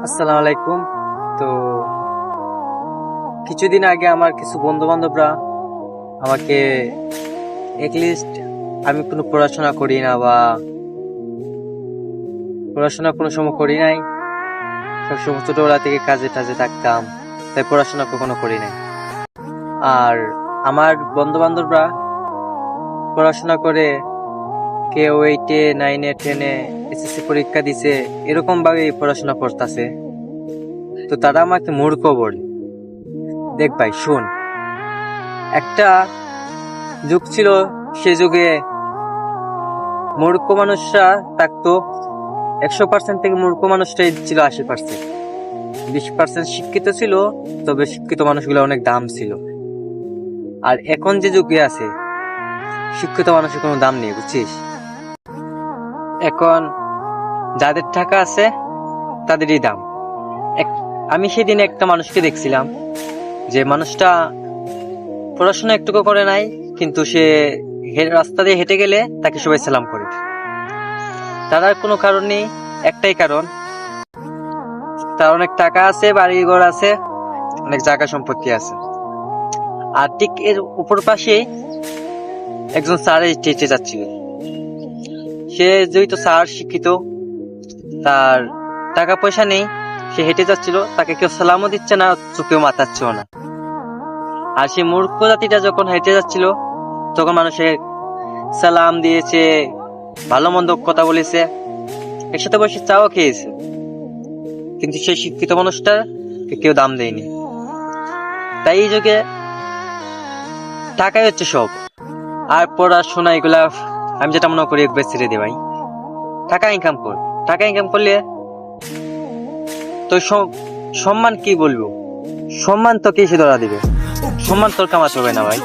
আসসালামু আলাইকুম। তো কিছুদিন আগে আমার কিছু বন্ধু বান্ধবরা আমাকে লিস্ট আমি কোনো পড়াশোনা করি না বা পড়াশোনা কোনো সময় করি নাই, সবসময় ছোটবেলা থেকে কাজে টাজে থাকতাম, তাই পড়াশোনা কখনো করি নাই। আর আমার বন্ধু বান্ধবরা পড়াশোনা করে কেউ 8-এ 9-এ 10-এ এসএসসি পরীক্ষা দিছে, এরকম ভাবে পড়াশোনা করতেছে। তো তারা আমাকে মূর্খ বলে। দেখ ভাই শোন, একটা যুগ ছিল, সে যুগে মূর্খ মানুষরা থাকতো 100% থেকে মূর্খ মানুষটাই ছিল 80%। 20% শিক্ষিত ছিল, তবে শিক্ষিত মানুষগুলো অনেক দাম ছিল। আর এখন যে যুগে আছে, শিক্ষিত মানুষের কোনো দাম নেই, বুঝছিস? এখন যাদের টাকা আছে তাদেরই দাম। আমি সেদিন একটা মানুষকে দেখছিলাম, যে মানুষটা পড়াশোনা একটুকু করে নাই, কিন্তু সে রাস্তা দিয়ে হেঁটে গেলে তাকে সবাই সালাম করে। তার আর কোনো কারণ নেই, একটাই কারণ, তার অনেক টাকা আছে, বাড়ি ঘর আছে, অনেক জায়গা সম্পত্তি আছে। আর ঠিক এর উপর পাশেই একজন স্যার হেঁটে যাচ্ছিল। সে যেহেতু স্যার শিক্ষিত, তার টাকা পয়সা নেই, সে হেঁটে যাচ্ছিল, তাকে কেউ সালামও দিচ্ছে না, চোখেও মাতাচ্ছেও না। আর সে মূর্খ জাতিটা যখন হেঁটে যাচ্ছিল, তখন মানুষের সালাম দিয়েছে, ভালো মন্দ কথা বলেছে, একসাথে বসে চাও খেয়েছে, কিন্তু সেই শিক্ষিত মানুষটা কেউ দাম দেয়নি। তাই এই যুগে টাকাই হচ্ছে সব। আর পড়াশোনা এগুলা আমি যেটা মনে করি একবার ছেড়ে দে ভাই। টাকা ইনকাম কর, টাকা ইনকাম করলে তো সম্মান কি বলবো, সম্মান তোকে এসে ধরা দিবে, সম্মান তোর কামাতে হবে না ভাই।